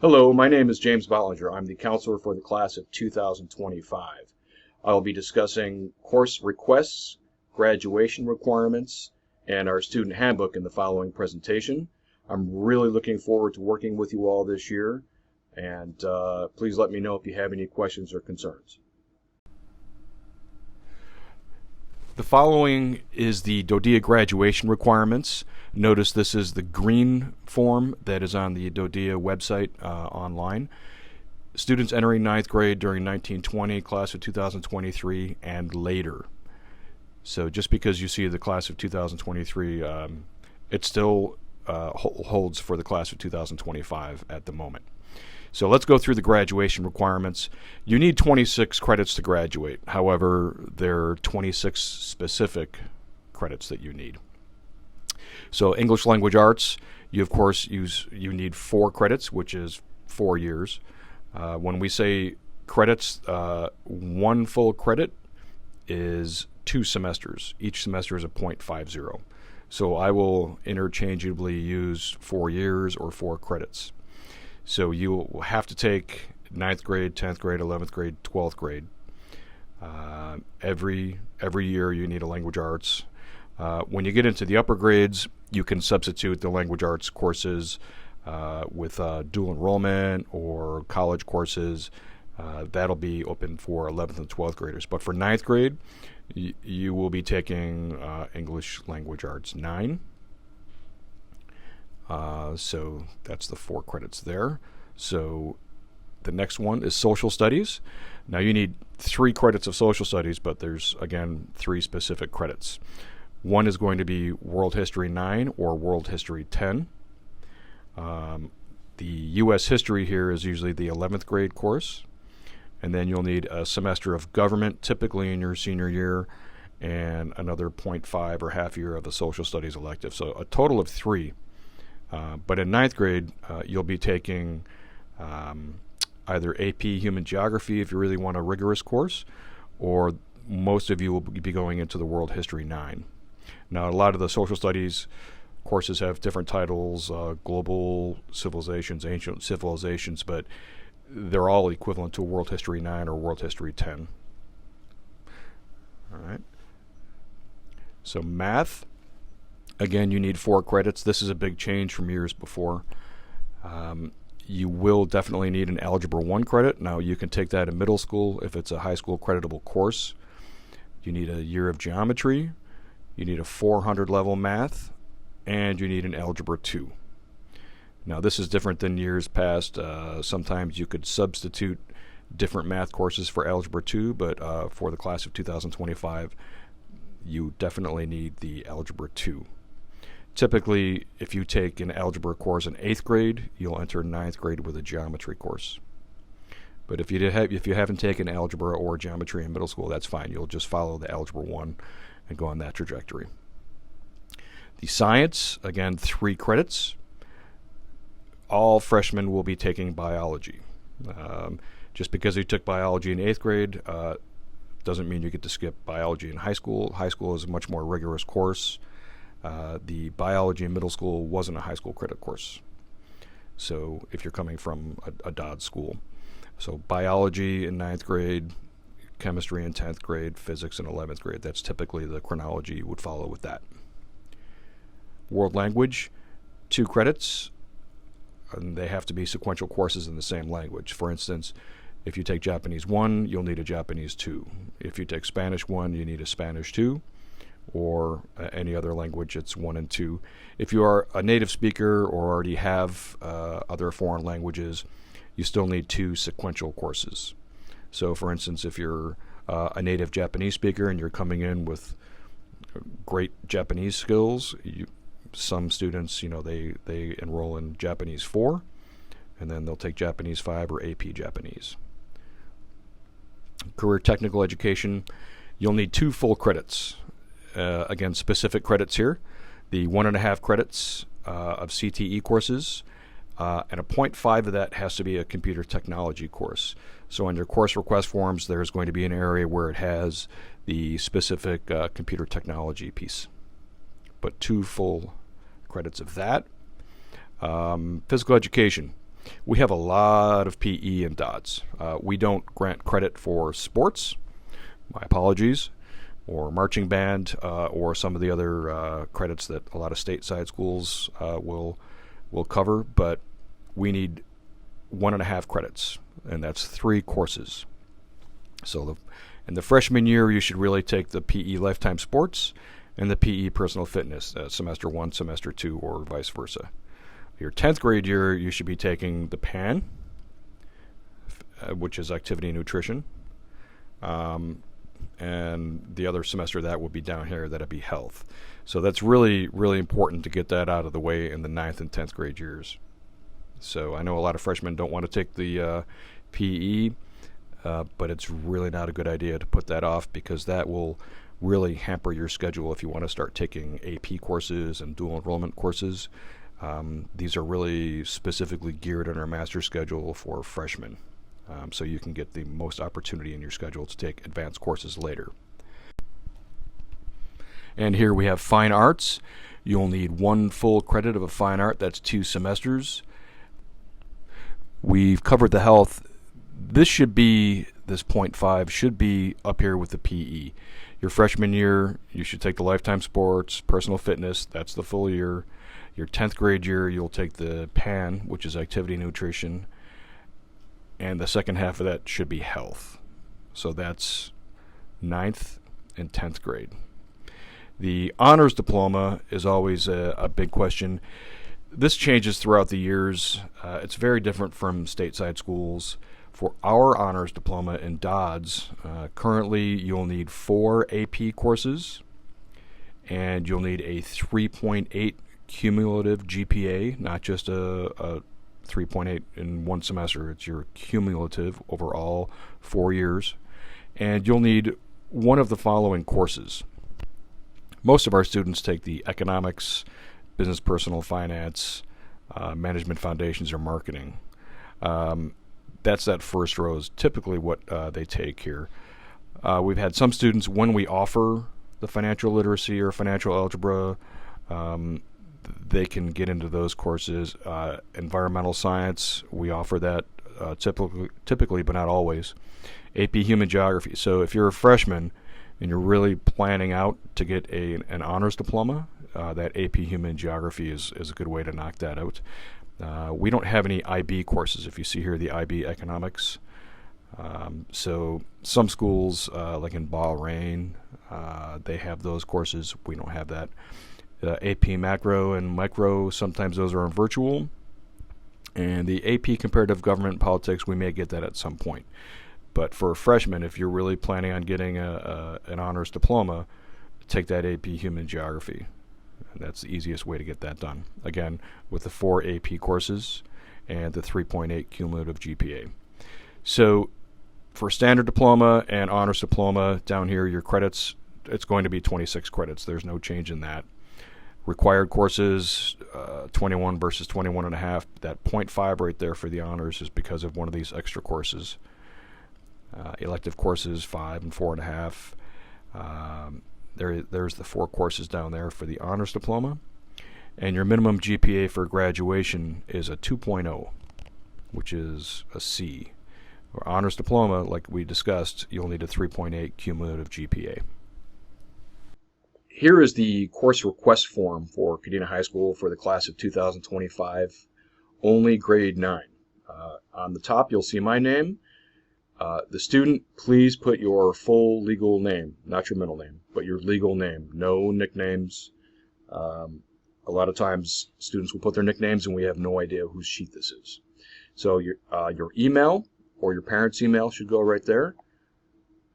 Hello, my name is James Bollinger. I'm the counselor for the class of 2025. I'll be discussing course requests, graduation requirements, and our student handbook in the following presentation. I'm really looking forward to working with you all this year, and please let me know if you have any questions or concerns. The following is the DoDEA graduation requirements. Notice this is the green form that is on the DoDEA website online. Students entering ninth grade during 1920, class of 2023, and later. So just because you see the class of 2023, it still holds for the class of 2025 at the moment. So let's go through the graduation requirements. You need 26 credits to graduate. However, there are 26 specific credits that you need. So English language arts, you of course you need 4 credits, which is 4 years. When we say credits, 1 full credit is 2 semesters. Each semester is a .50. So I will interchangeably use 4 years or 4 credits. So you will have to take 9th grade, 10th grade, 11th grade, 12th grade. Every year you need a language arts. When you get into the upper grades, you can substitute the language arts courses with dual enrollment or college courses. That'll be open for 11th and 12th graders. But for 9th grade, you will be taking English language arts 9. So that's the 4 credits there. So the next one is social studies. Now you need 3 credits of social studies, but there's, again, 3 specific credits. One is going to be World History 9 or World History 10. The U.S. History here is usually the 11th grade course. And then you'll need a semester of government, typically in your senior year, and another .5 or half year of the social studies elective. So a total of 3. But in 9th grade, you'll be taking either AP Human Geography if you really want a rigorous course, or most of you will be going into the World History 9. Now, a lot of the social studies courses have different titles, Global Civilizations, Ancient Civilizations, but they're all equivalent to World History 9 or World History 10. All right. So math. Again, you need 4 credits. This is a big change from years before. You will definitely need an Algebra 1 credit. Now, you can take that in middle school if it's a high school creditable course. You need a year of geometry. You need a 400 level math. And you need an Algebra 2. Now, this is different than years past. Sometimes you could substitute different math courses for Algebra 2, but for the class of 2025, you definitely need the Algebra 2. Typically, if you take an algebra course in 8th grade, you'll enter 9th grade with a geometry course. But if you haven't taken algebra or geometry in middle school, that's fine. You'll just follow the Algebra 1 and go on that trajectory. The science, again, 3 credits. All freshmen will be taking biology. Just because you took biology in 8th grade doesn't mean you get to skip biology in high school. High school is a much more rigorous course. The biology in middle school wasn't a high school credit course. So if you're coming from a DOD school. So biology in 9th grade, chemistry in 10th grade, physics in 11th grade. That's typically the chronology you would follow with that. World language, 2 credits. And they have to be sequential courses in the same language. For instance, if you take Japanese 1, you'll need a Japanese 2. If you take Spanish 1, you need a Spanish 2. Or any other language, it's 1 and 2. If you are a native speaker or already have other foreign languages, you still need 2 sequential courses. So, for instance, if you're a native Japanese speaker and you're coming in with great Japanese skills, some students, they enroll in Japanese 4, and then they'll take Japanese 5 or AP Japanese. Career technical education, you'll need 2 full credits. Again, specific credits here. The 1.5 credits of CTE courses, and a .5 of that has to be a computer technology course. So on your course request forms, there's going to be an area where it has the specific computer technology piece. But 2 full credits of that. Physical education. We have a lot of PE and DOTS. We don't grant credit for sports, my apologies, or marching band, or some of the other credits that a lot of stateside schools will cover, but we need 1.5 credits, and that's 3 courses. So in the freshman year, you should really take the PE Lifetime Sports and the PE Personal Fitness, semester 1, semester 2, or vice versa. Your 10th grade year, you should be taking the PAN, which is Activity and Nutrition, and the other semester that would be down here, that'd be Health. So that's really, really important to get that out of the way in the 9th and 10th grade years. So I know a lot of freshmen don't want to take the PE, but it's really not a good idea to put that off, because that will really hamper your schedule if you want to start taking AP courses and dual enrollment courses. These are really specifically geared in our master schedule for freshmen, so you can get the most opportunity in your schedule to take advanced courses later. And here we have fine arts. You'll need 1 full credit of a fine art. That's 2 semesters. We've covered the health. This 0.5 should be up here with the PE. Your freshman year, you should take the Lifetime Sports, Personal Fitness. That's the full year. Your 10th grade year, you'll take the PAN, which is Activity and Nutrition. And the second half of that should be Health. So that's 9th and 10th grade. The honors diploma is always a big question. This changes throughout the years. It's very different from stateside schools. For our honors diploma in DODS, currently you'll need 4 AP courses, and you'll need a 3.8 cumulative GPA, not just a 3.8 in one semester. It's your cumulative over all 4 years. And you'll need one of the following courses. Most of our students take the economics, business personal finance, management foundations, or marketing. That's that first row is typically what they take here. We've had some students, when we offer the financial literacy or financial algebra, they can get into those courses. Environmental science, we offer that typically, but not always. AP Human Geography. So if you're a freshman and you're really planning out to get an honors diploma, that AP Human Geography is a good way to knock that out. We don't have any IB courses. If you see here, the IB Economics. So some schools, like in Bahrain, they have those courses. We don't have that. AP Macro and Micro, sometimes those are in virtual. And the AP Comparative Government and Politics, we may get that at some point. But for a freshman, if you're really planning on getting an honors diploma, take that AP Human Geography. And that's the easiest way to get that done. Again, with the 4 AP courses and the 3.8 cumulative GPA. So for standard diploma and honors diploma, down here, your credits, it's going to be 26 credits. There's no change in that. Required courses, 21 versus 21.5. That 0.5 right there for the honors is because of one of these extra courses. Elective courses, 5 and 4.5. There's the 4 courses down there for the honors diploma. And your minimum GPA for graduation is a 2.0, which is a C. For honors diploma, like we discussed, you'll need a 3.8 cumulative GPA. Here is the course request form for Kadena High School for the class of 2025, only grade 9. On the top, you'll see my name. The student, please put your full legal name, not your middle name, but your legal name. No nicknames. A lot of times, students will put their nicknames, and we have no idea whose sheet this is. So your email or your parents' email should go right there.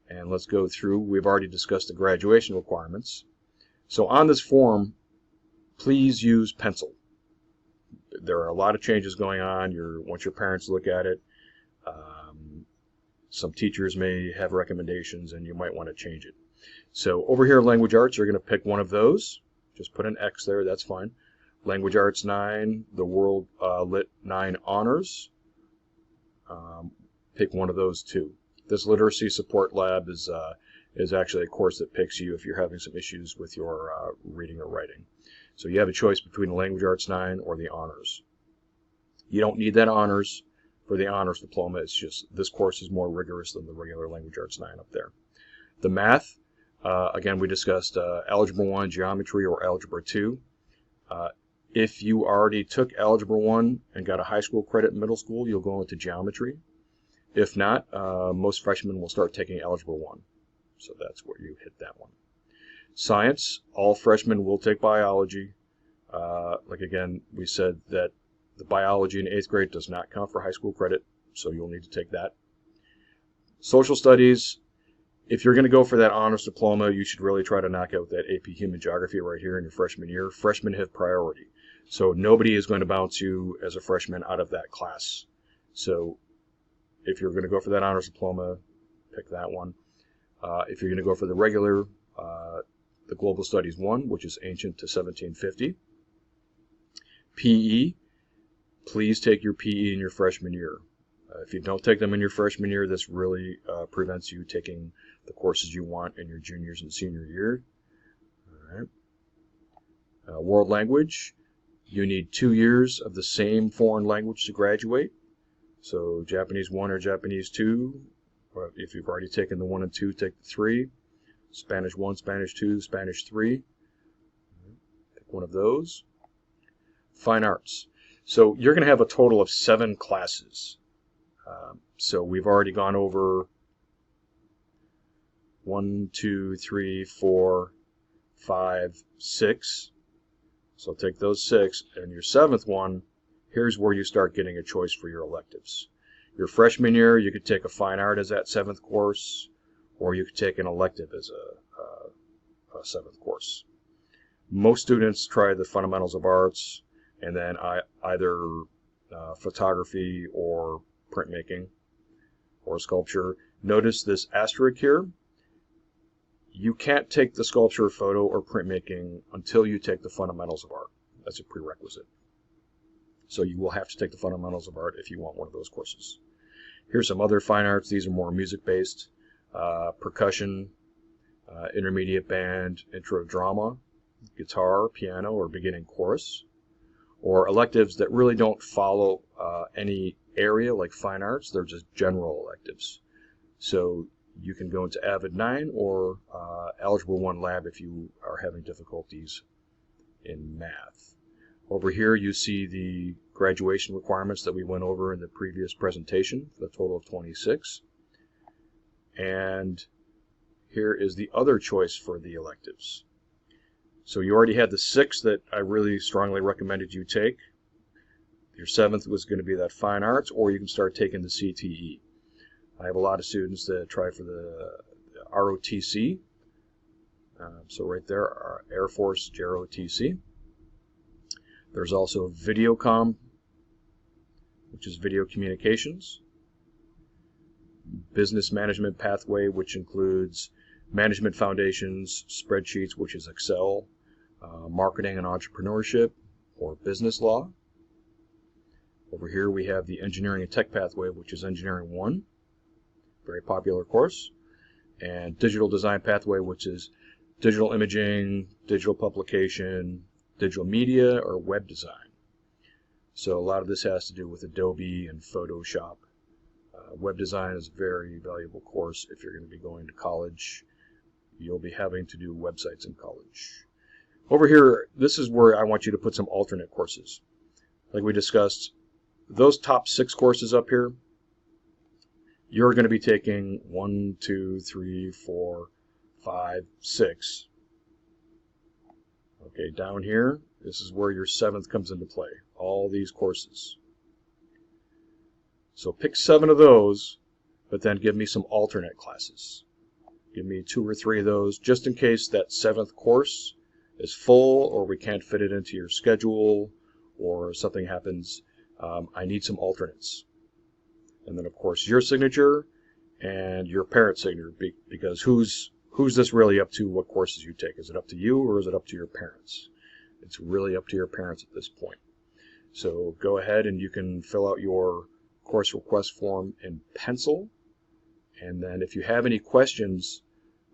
And let's go through. We've already discussed the graduation requirements. So on this form, please use pencil. There are a lot of changes going on. Once your parents look at it, some teachers may have recommendations, and you might want to change it. So over here, Language Arts, you're going to pick one of those. Just put an X there. That's fine. Language Arts 9, the World Lit 9 Honors. Pick one of those two. This Literacy Support Lab is actually a course that picks you if you're having some issues with your reading or writing. So you have a choice between the Language Arts 9 or the Honors. You don't need that honors for the honors diploma. It's just this course is more rigorous than the regular Language Arts 9 up there. The math, again, we discussed Algebra 1, Geometry, or Algebra 2. If you already took Algebra 1 and got a high school credit in middle school, you'll go into Geometry. If not, most freshmen will start taking Algebra 1. So that's where you hit that one. Science, all freshmen will take biology. Like again, we said that the biology in 8th grade does not count for high school credit, so you'll need to take that. Social studies, if you're going to go for that honors diploma, you should really try to knock out that AP Human Geography right here in your freshman year. Freshmen have priority. So nobody is going to bounce you as a freshman out of that class. So if you're going to go for that honors diploma, pick that one. If you're going to go for the regular, the Global Studies 1, which is ancient to 1750. PE, please take your PE in your freshman year. If you don't take them in your freshman year, this really prevents you taking the courses you want in your juniors and senior year. All right. World language, you need 2 years of the same foreign language to graduate. So Japanese 1 or Japanese 2, or if you've already taken the 1 and 2, take the 3. Spanish 1, Spanish 2, Spanish 3. Pick one of those. Fine arts. So you're going to have a total of 7 classes. So we've already gone over 1, 2, 3, 4, 5, 6. So take those 6, and your 7th one, here's where you start getting a choice for your electives. Your freshman year, you could take a fine art as that 7th course, or you could take an elective as a 7th course. Most students try the fundamentals of arts, and then either photography or printmaking or sculpture. Notice this asterisk here. You can't take the sculpture, photo, or printmaking until you take the fundamentals of art. That's a prerequisite. So you will have to take the fundamentals of art if you want one of those courses. Here's some other fine arts. These are more music-based. Percussion, intermediate band, intro drama, guitar, piano, or beginning chorus. Or electives that really don't follow any area like fine arts. They're just general electives. So you can go into Avid 9 or Algebra 1 Lab if you are having difficulties in math. Over here you see the graduation requirements that we went over in the previous presentation, for the total of 26. And here is the other choice for the electives. So you already had the 6 that I really strongly recommended you take. Your 7th was going to be that fine arts, or you can start taking the CTE. I have a lot of students that try for the ROTC. So right there, Air Force ROTC. There's also Videocom, which is video communications. Business management pathway, which includes management foundations, spreadsheets, which is Excel, marketing and entrepreneurship, or business law. Over here we have the engineering and tech pathway, which is Engineering 1, very popular course, and digital design pathway, which is digital imaging, digital publication, digital media, or web design. So a lot of this has to do with Adobe and Photoshop. Web design is a very valuable course if you're going to be going to college. You'll be having to do websites in college. Over here, this is where I want you to put some alternate courses. Like we discussed, those top 6 courses up here, you're going to be taking 1, 2, 3, 4, 5, 6. Okay, down here, this is where your 7th comes into play, all these courses. So pick 7 of those, but then give me some alternate classes. Give me 2 or 3 of those, just in case that 7th course is full, or we can't fit it into your schedule, or something happens. I need some alternates. And then, of course, your signature and your parent's signature, because who's this really up to, what courses you take? Is it up to you, or is it up to your parents? It's really up to your parents at this point. So go ahead and you can fill out your course request form in pencil. And then if you have any questions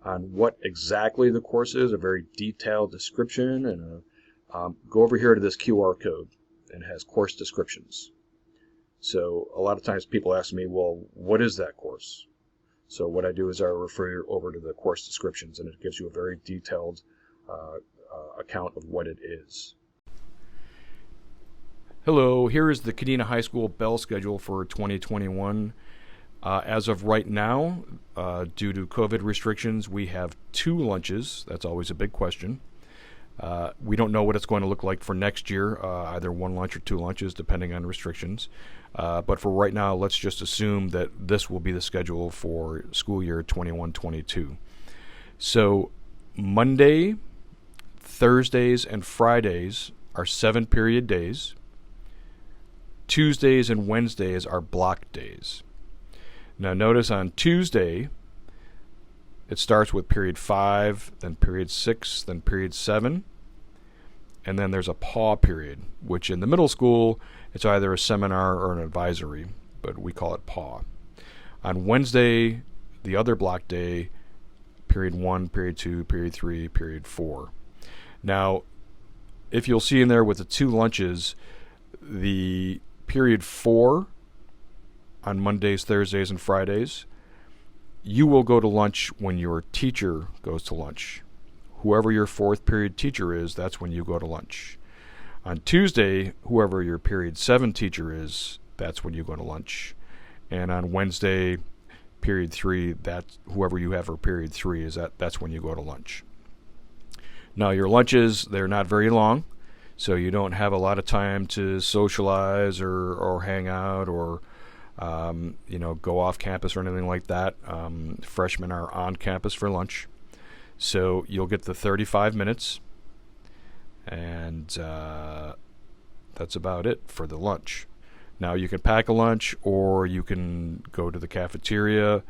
on what exactly the course is, a very detailed description, and go over here to this QR code, and it has course descriptions. So a lot of times people ask me, well, what is that course? So what I do is I refer you over to the course descriptions, and it gives you a very detailed account of what it is. Hello, here is the Kadena High School bell schedule for 2021. As of right now, due to COVID restrictions, we have 2 lunches. That's always a big question. We don't know what it's going to look like for next year, either 1 lunch or 2 lunches, depending on restrictions. But for right now, let's just assume that this will be the schedule for school year 21-22. So Monday, Thursdays, and Fridays are 7-period days. Tuesdays and Wednesdays are block days. Now notice on Tuesday, it starts with period 5, then period 6, then period 7, and then there's a PAW period, which in the middle school, it's either a seminar or an advisory, but we call it PAW. On Wednesday, the other block day, period 1, period 2, period 3, period 4. Now, if you'll see in there with the 2 lunches, the period 4 on Mondays, Thursdays, and Fridays, you will go to lunch when your teacher goes to lunch. Whoever your 4th period teacher is, that's when you go to lunch. On Tuesday, whoever your period 7 teacher is, that's when you go to lunch. And on Wednesday, period 3, that's whoever you have for period 3 is that's when you go to lunch. Now your lunches, they're not very long, so you don't have a lot of time to socialize or hang out or go off campus or anything like that. Freshmen are on campus for lunch. So you'll get the 35 minutes, and that's about it for the lunch. Now you can pack a lunch or you can go to the cafeteria.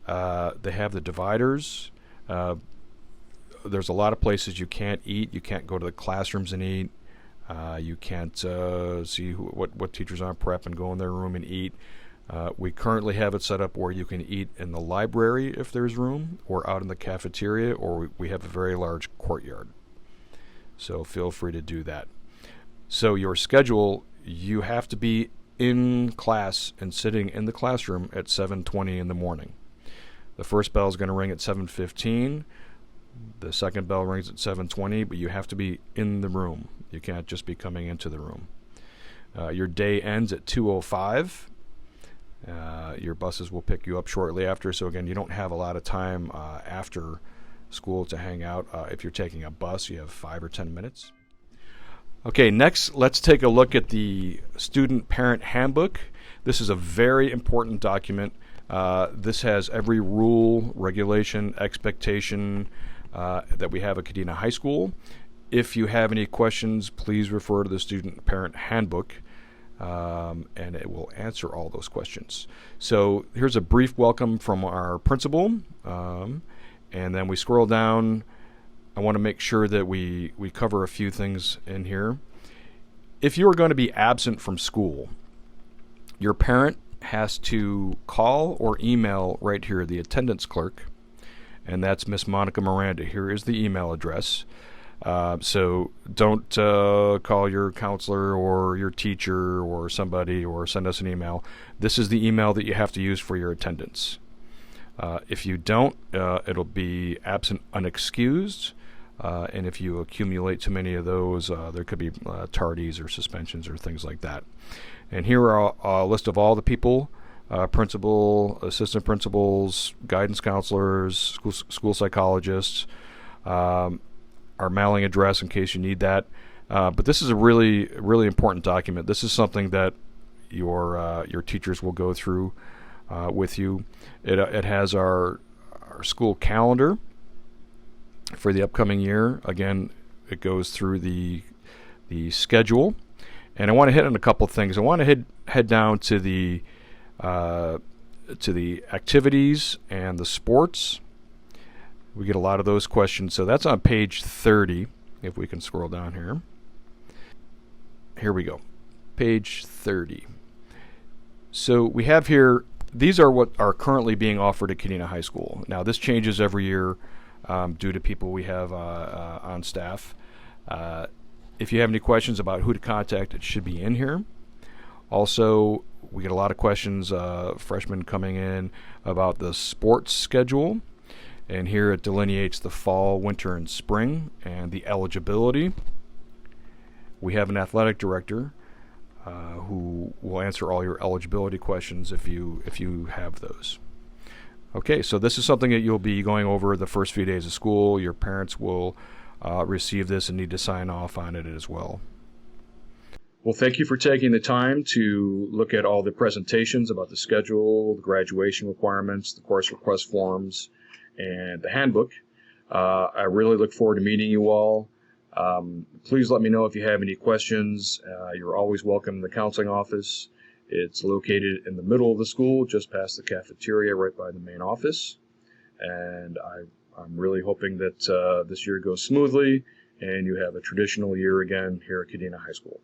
They have the dividers. There's a lot of places you can't eat. You can't go to the classrooms and eat. You can't see what teachers are on prep and go in their room and eat. We currently have it set up where you can eat in the library if there's room, or out in the cafeteria, or we have a very large courtyard. So feel free to do that. So your schedule, you have to be in class and sitting in the classroom at 7:20 in the morning. The first bell is going to ring at 7:15. The second bell rings at 7:20, but you have to be in the room. You can't just be coming into the room. Your day ends at 2:05. Your buses will pick you up shortly after. So again, you don't have a lot of time after school to hang out. If you're taking a bus, you have 5 or 10 minutes. Okay, next let's take a look at the Student Parent Handbook. This is a very important document. This has every rule, regulation, expectation that we have at Kadena High School. If you have any questions, please refer to the Student Parent Handbook, and it will answer all those questions. So here's a brief welcome from our principal, and then we scroll down. I want to make sure that we cover a few things in here. If you are going to be absent from school, your parent has to call or email right here, the attendance clerk, and that's Miss Monica Miranda. Here is the email address. So don't call your counselor or your teacher or somebody or send us an email. This is the email that you have to use for your attendance. If you don't, it'll be absent unexcused. And if you accumulate too many of those, there could be tardies or suspensions or things like that. And here are a list of all the people: principal, assistant principals, guidance counselors, school psychologists, our mailing address in case you need that. But this is a really, really important document. This is something that your teachers will go through with you. It has our school calendar for the upcoming year. Again, it goes through the schedule, and I want to hit on a couple of things. I want to head down to the activities and the sports. We get a lot of those questions, so that's on page 30. If we can scroll down here. Here we go, page 30. So we have here, these are what are currently being offered at Kadena High School. Now this changes every year due to people we have on staff. If you have any questions about who to contact, it should be in here. Also, We get a lot of questions, freshmen coming in, about the sports schedule. And here it delineates the fall, winter, and spring, and the eligibility. We have an athletic director who will answer all your eligibility questions if you have those. Okay, so this is something that you'll be going over the first few days of school. Your parents will receive this and need to sign off on it as well. Well, thank you for taking the time to look at all the presentations about the schedule, the graduation requirements, the course request forms, and the handbook. I really look forward to meeting you all. Please let me know if you have any questions. You're always welcome in the counseling office. It's located in the middle of the school, just past the cafeteria, right by the main office. And I'm really hoping that this year goes smoothly and you have a traditional year again here at Kadena High School.